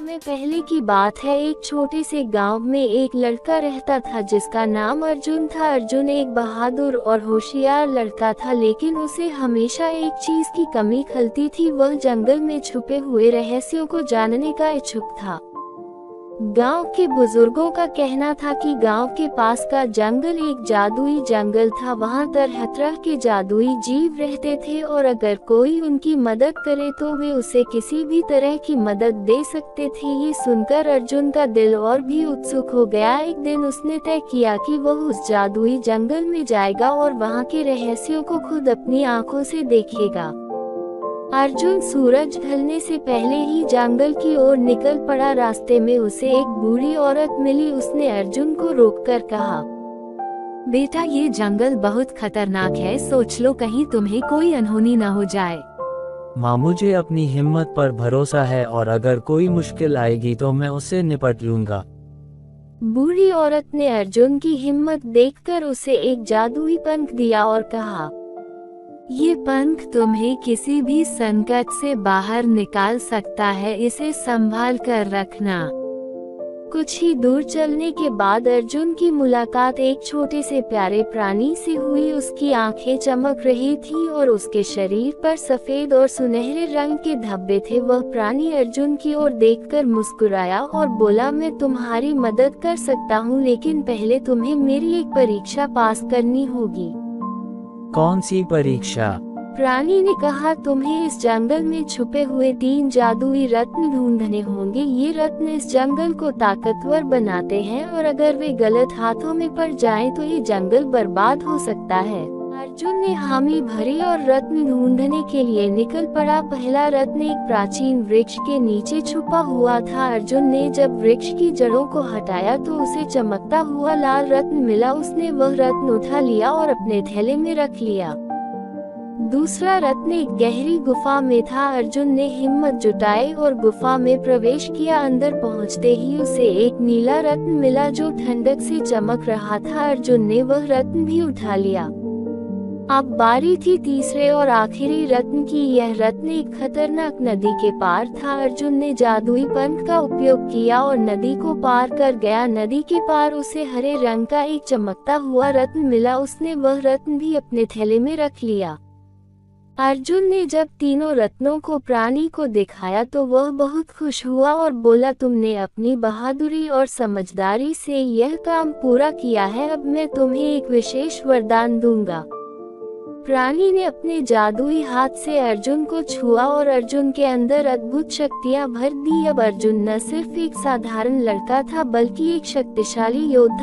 समय पहले की बात है। एक छोटे से गांव में एक लड़का रहता था जिसका नाम अर्जुन था। अर्जुन एक बहादुर और होशियार लड़का था, लेकिन उसे हमेशा एक चीज की कमी खलती थी। वह जंगल में छुपे हुए रहस्यों को जानने का इच्छुक था। गांव के बुजुर्गों का कहना था कि गांव के पास का जंगल एक जादुई जंगल था। वहां तरह तरह के जादुई जीव रहते थे और अगर कोई उनकी मदद करे तो वे उसे किसी भी तरह की मदद दे सकते थे। ये सुनकर अर्जुन का दिल और भी उत्सुक हो गया। एक दिन उसने तय किया कि वह उस जादुई जंगल में जाएगा और वहां के रहस्यों को खुद अपनी आंखों से देखेगा। अर्जुन सूरज ढलने से पहले ही जंगल की ओर निकल पड़ा। रास्ते में उसे एक बूढ़ी औरत मिली। उसने अर्जुन को रोककर कहा, बेटा, ये जंगल बहुत खतरनाक है, सोच लो कहीं तुम्हें कोई अनहोनी न हो जाए। माँ, मुझे अपनी हिम्मत पर भरोसा है और अगर कोई मुश्किल आएगी तो मैं उससे निपट लूंगा। बूढ़ी औरत ने अर्जुन की हिम्मत देखकर उसे एक जादुई पंख दिया और कहा, ये पंख तुम्हें किसी भी संकट से बाहर निकाल सकता है, इसे संभाल कर रखना। कुछ ही दूर चलने के बाद अर्जुन की मुलाकात एक छोटे से प्यारे प्राणी से हुई। उसकी आंखें चमक रही थीं और उसके शरीर पर सफेद और सुनहरे रंग के धब्बे थे। वह प्राणी अर्जुन की ओर देखकर मुस्कुराया और बोला, मैं तुम्हारी मदद कर सकता हूँ, लेकिन पहले तुम्हें मेरी एक परीक्षा पास करनी होगी। कौन सी परीक्षा? प्राणी ने कहा, तुम्हें इस जंगल में छुपे हुए 3 जादुई रत्न ढूंढने होंगे। ये रत्न इस जंगल को ताकतवर बनाते हैं और अगर वे गलत हाथों में पड़ जाएं तो ये जंगल बर्बाद हो सकता है। अर्जुन ने हामी भरी और रत्न ढूंढने के लिए निकल पड़ा। पहला रत्न एक प्राचीन वृक्ष के नीचे छुपा हुआ था। अर्जुन ने जब वृक्ष की जड़ों को हटाया तो उसे चमकता हुआ लाल रत्न मिला। उसने वह रत्न उठा लिया और अपने थैले में रख लिया। दूसरा रत्न एक गहरी गुफा में था। अर्जुन ने हिम्मत जुटाई और गुफा में प्रवेश किया। अंदर पहुंचते ही उसे एक नीला रत्न मिला जो ठंडक से चमक रहा था। अर्जुन ने वह रत्न भी उठा लिया। अब बारी थी तीसरे और आखिरी रत्न की। यह रत्न एक खतरनाक नदी के पार था। अर्जुन ने जादुई पंख का उपयोग किया और नदी को पार कर गया। नदी के पार उसे हरे रंग का एक चमकता हुआ रत्न मिला। उसने वह रत्न भी अपने थैले में रख लिया। अर्जुन ने जब तीनों रत्नों को प्राणी को दिखाया तो वह बहुत खुश हुआ और बोला, तुमने अपनी बहादुरी और समझदारी से यह काम पूरा किया है। अब मैं तुम्हें एक विशेष वरदान दूंगा। प्राणी ने अपने जादुई हाथ से अर्जुन को छुआ और अर्जुन के अंदर अद्भुत शक्तियां भर दी। अब अर्जुन न सिर्फ एक साधारण लड़का था बल्कि एक शक्तिशाली योद्धा